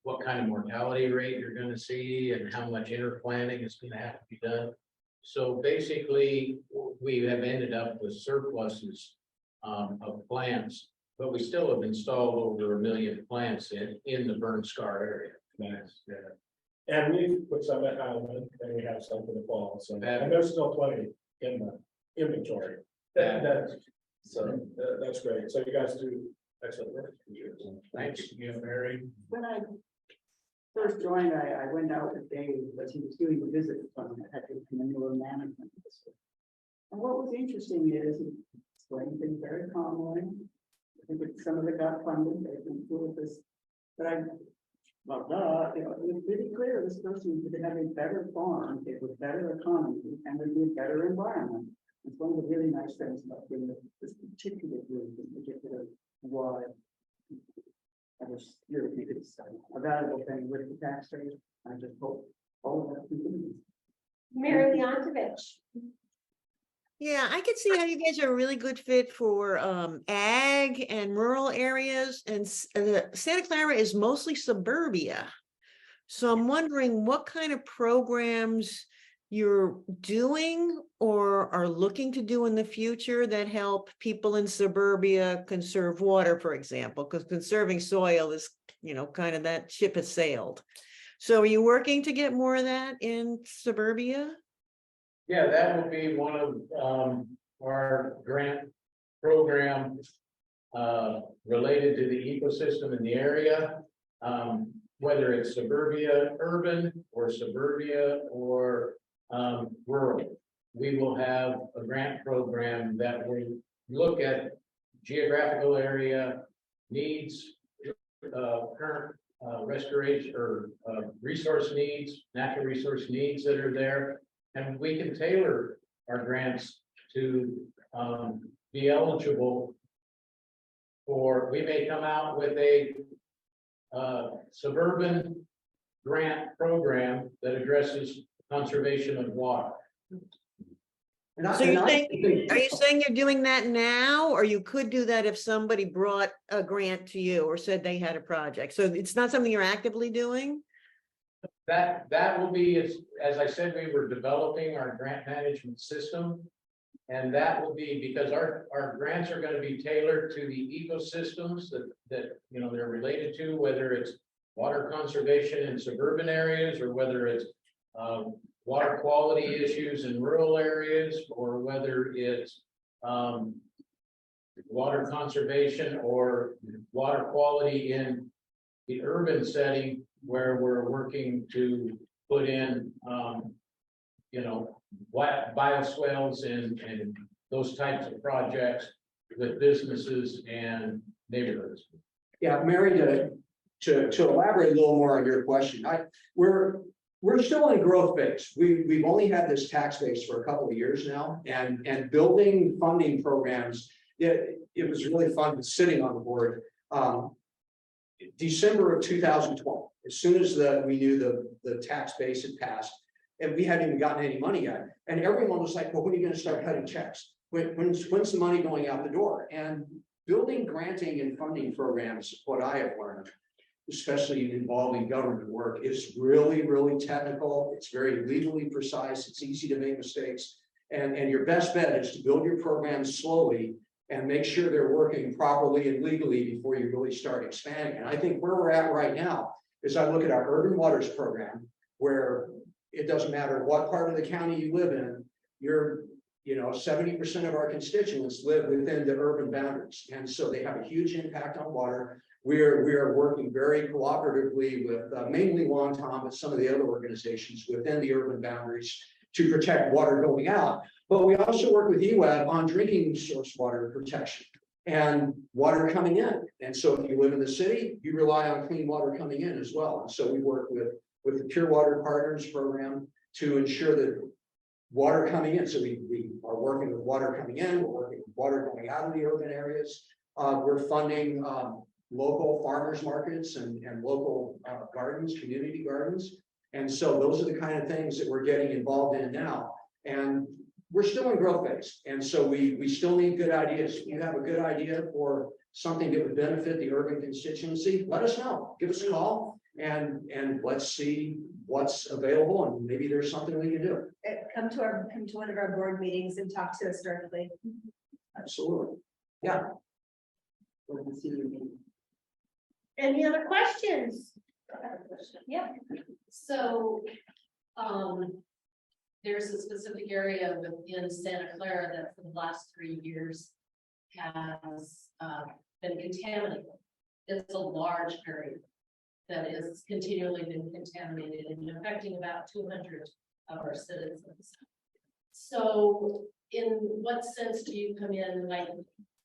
What kind of mortality rate you're gonna see and how much interplanting is gonna have to be done. So basically, we have ended up with surpluses of plants, but we still have installed over 1 million plants in the burn scar area. Nice, yeah. And we've put some at Highland, and we have some for the fall, so, and there's still plenty in the inventory. That's great, so you guys do excellent work. Thanks, Mary. When I first joined, I went out with Dave, but he was doing a visit from the manure management. And what was interesting is he explained things very calmly. I think some of it got funded, they've been cool with this, but you know, it was pretty clear this person would have a better farm, it was better economy, and would be a better environment. It's one of the really nice things about being this particular group, in particular, why I was really think it's a valuable thing with the taxpayers. I just hope all of that continues. Mary Leontovich. Yeah, I could see how you guys are a really good fit for ag and rural areas, and Santa Clara is mostly suburbia. So I'm wondering what kind of programs you're doing or are looking to do in the future that help people in suburbia conserve water, for example, because conserving soil is, you know, kind of that ship has sailed. So are you working to get more of that in suburbia? Yeah, that would be one of our grant program related to the ecosystem in the area. Whether it's suburbia, urban, or suburbia, or rural. We will have a grant program that will look at geographical area needs, current restoration or resource needs, natural resource needs that are there. And we can tailor our grants to be eligible for, we may come out with a suburban grant program that addresses conservation of water. So are you saying you're doing that now, or you could do that if somebody brought a grant to you or said they had a project? So it's not something you're actively doing? That will be, as I said, we were developing our grant management system. And that will be because our grants are going to be tailored to the ecosystems that you know they're related to, whether it's water conservation in suburban areas or whether it's water quality issues in rural areas, or whether it's water conservation or water quality in the urban setting where we're working to put in, bioswales and those types of projects with businesses and neighborhoods. Yeah, Mary, to elaborate a little more on your question, we're still in growth phase. We've only had this tax base for a couple of years now, and building funding programs, it was really fun sitting on the board. December of 2012, as soon as we knew the tax base had passed, and we hadn't even gotten any money yet, and everyone was like, well, when are you going to start cutting checks? When's the money going out the door? And building granting and funding programs, what I have learned, especially involving government work, is really, really technical. It's very legally precise. It's easy to make mistakes. And your best bet is to build your programs slowly and make sure they're working properly and legally before you really start expanding. And I think where we're at right now is I look at our urban waters program, where it doesn't matter what part of the county you live in, 70% of our constituents live within the urban boundaries. And so they have a huge impact on water. We are working very cooperatively with mainly Long Tom, but some of the other organizations within the urban boundaries to protect water going out. But we also work with UWeb on drinking source water protection and water coming in. And so if you live in the city, you rely on clean water coming in as well. And so we work with the Pure Water Partners program to ensure that water coming in. So we are working with water coming in, we're working with water going out of the urban areas. We're funding local farmers markets and local gardens, community gardens. And so those are the kind of things that we're getting involved in now. And we're still in growth phase. And so we still need good ideas. If you have a good idea for something that would benefit the urban constituency, let us know. Give us a call and let's see what's available, and maybe there's something we can do. Come to one of our board meetings and talk to us directly. Absolutely. Yeah. Any other questions? Yeah. So, there's a specific area within Santa Clara that for the last 3 years has been contaminated. It's a large area that is continually been contaminated and affecting about 200 of our citizens. So in what sense do you come in, like,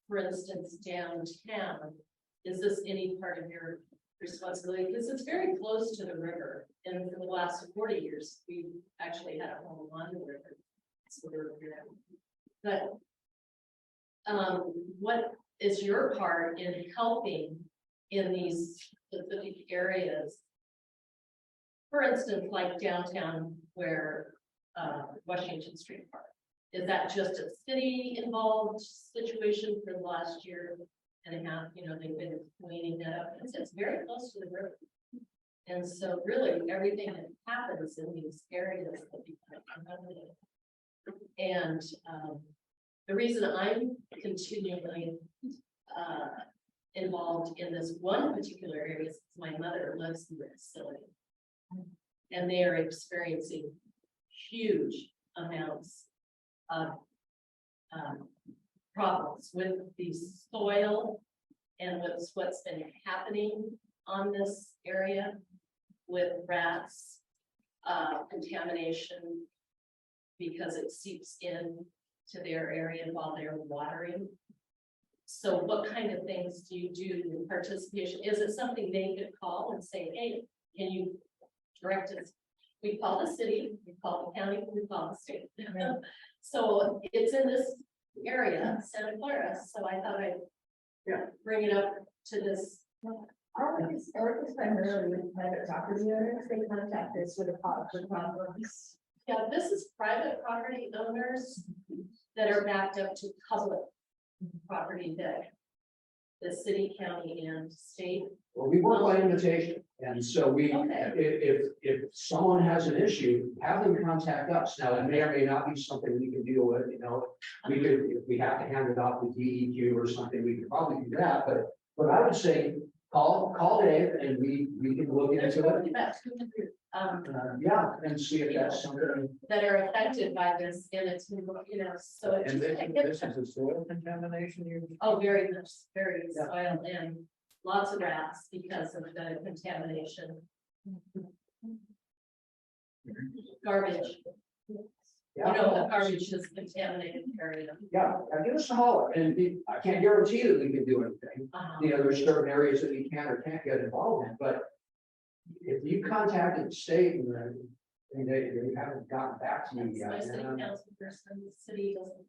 for instance, downtown? Is this any part of your responsibility? Because it's very close to the river. And for the last 40 years, we've actually had a home on the river. So but what is your part in helping in these specific areas? For instance, like downtown where Washington Street Park. Is that just a city involved situation for the last year and a half? They've been cleaning that up. It's very close to the river. And so really everything that happens in these areas that become contaminated. And the reason I'm continually involved in this one particular area is my mother lives in the facility. And they are experiencing huge amounts of problems with the soil and with what's been happening on this area with rats, contamination, because it seeps in to their area while they're watering. So what kind of things do you do in participation? Is it something they could call and say, hey, can you direct us? We call the city, we call the county, we call the state. So it's in this area, Santa Clara. So I thought I'd bring it up to this. Our work is primarily with private property owners. They contact us with problems. Yeah, this is private property owners that are backed up to public property that the city, county, and state. Well, we work by invitation, and so if someone has an issue, have them contact us. Now, it may or may not be something we can deal with. We could, if we have to hand it off to DEQ or something, we could probably do that. But I would say call Dave, and we can look into it. Yeah, and see if that's something. that are affected by this, and it's, so it And just. this is a soil contamination you. Oh, very much, very soil and lots of rats because of the contamination. Garbage, Yeah. the garbage is contaminated area. Yeah, give us a holler, and I can't guarantee that we can do anything. There's certain areas that we can or can't get involved in, but if you contacted the state and they haven't gotten back to me That's my yet. city council person, the city doesn't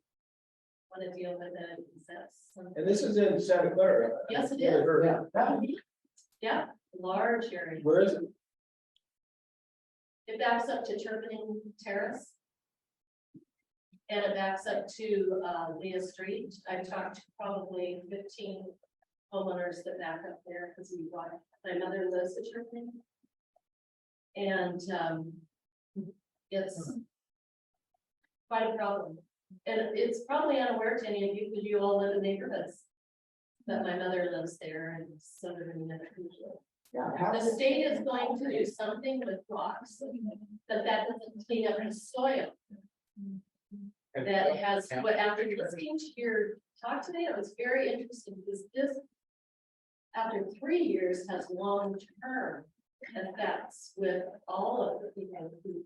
want to deal with it, because that's something. And this is in Santa Clara. Yes, it is. Yeah. Yeah, large area. Where is it? It backs up to Turpinning Terrace. And it backs up to Leah Street. I've talked to probably 15 homeowners that back up there because we bought, my mother lives at Turpinning. And it's quite a problem. And it's probably unaware to any of you because you all live in neighborhoods. But my mother lives there and so do many other people. Yeah. The state is going to do something with rocks that doesn't clean up the soil. That has, but after listening to your talk today, it was very interesting because this, after 3 years, has long-term effects with all of the people who.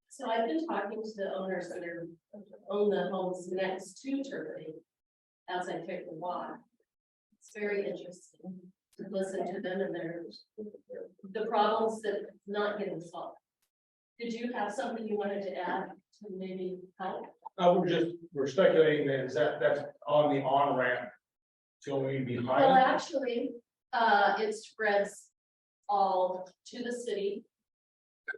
So I've been talking to the owners that own the homes next to Turpinning as I take the walk. It's very interesting to listen to them and the problems that not getting solved. Did you have something you wanted to add to maybe help? We're speculating that that's on the on-ramp. Going behind. Well, actually, it spreads all to the city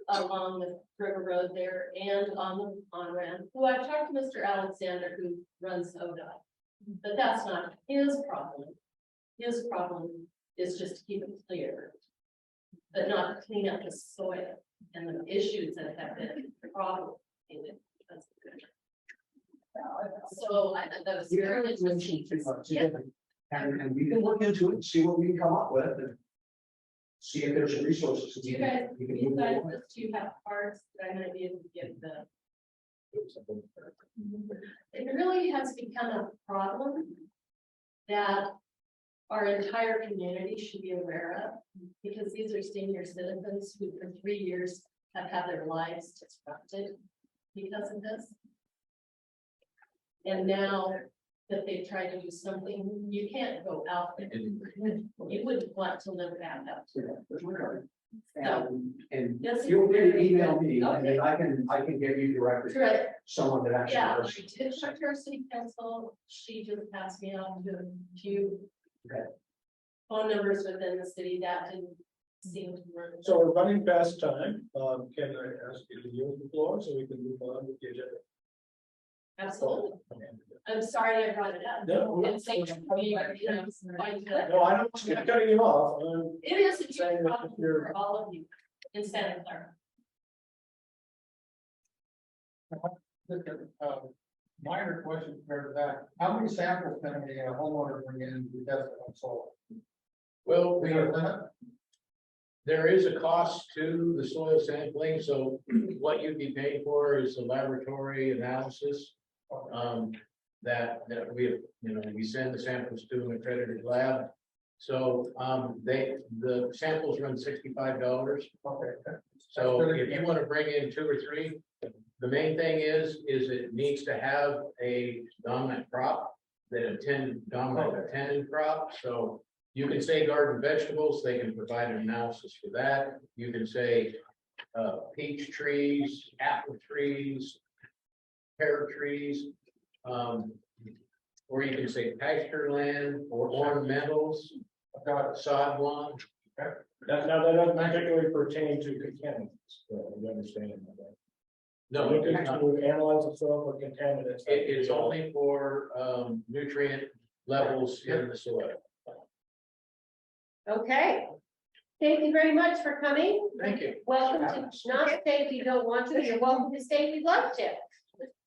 along the river road there and on the on-ramp. Who I've talked to Mr. Alexander who runs ODOT, but that's not his problem. His problem is just to keep it clear, but not to clean up the soil and the issues that have been problem in it. So I thought that was very interesting. Yeah. And we can look into it and see what we can come up with and see if there's resources. Do you guys, do you have cards that I'm gonna be able to give the? It really has become a problem that our entire community should be aware of, because these are senior citizens who for 3 years have had their lives disrupted because of this. And now that they've tried to do something, you can't go out there. You wouldn't want to live that up. And Yes, feel free to email me, and okay. then I can give you directly Right. someone that actually. Yeah, I knows. did talk to our city council. She just passed me on to a few Okay. phone numbers within the city that didn't seem to work. So we're running past time. Can I ask you to use the floor so we can move on with the agenda? Absolutely. I'm sorry I brought it up. No, And thank you for being, fine to- No, I don't, I'm cutting you off. It is a Saying huge that problem you're- for all of you in Santa Clara. Minor question compared to that. How many samples can a homeowner bring in to test it on soil? Well, Is there a limit? there is a cost to the soil sampling, so what you'd be paid for is the laboratory analysis. That we send the samples to an accredited lab. So, the samples run $65. Okay. So if you want to bring in 2 or 3, the main thing is it needs to have a dominant crop dominant attendant crop. So you can say garden vegetables, they can provide an analysis for that. You can say peach trees, apple trees, pear trees, or you can say pasture land or ornamentals, sod lawn. Now, that doesn't particularly pertain to contaminants. You understand that? No, Looking it's not. to analyze the soil for contaminants. It is only for nutrient levels in the soil. Okay. Thank you very much for coming. Thank you. Welcome to not stay if you don't want to. You're welcome to stay if you'd like to.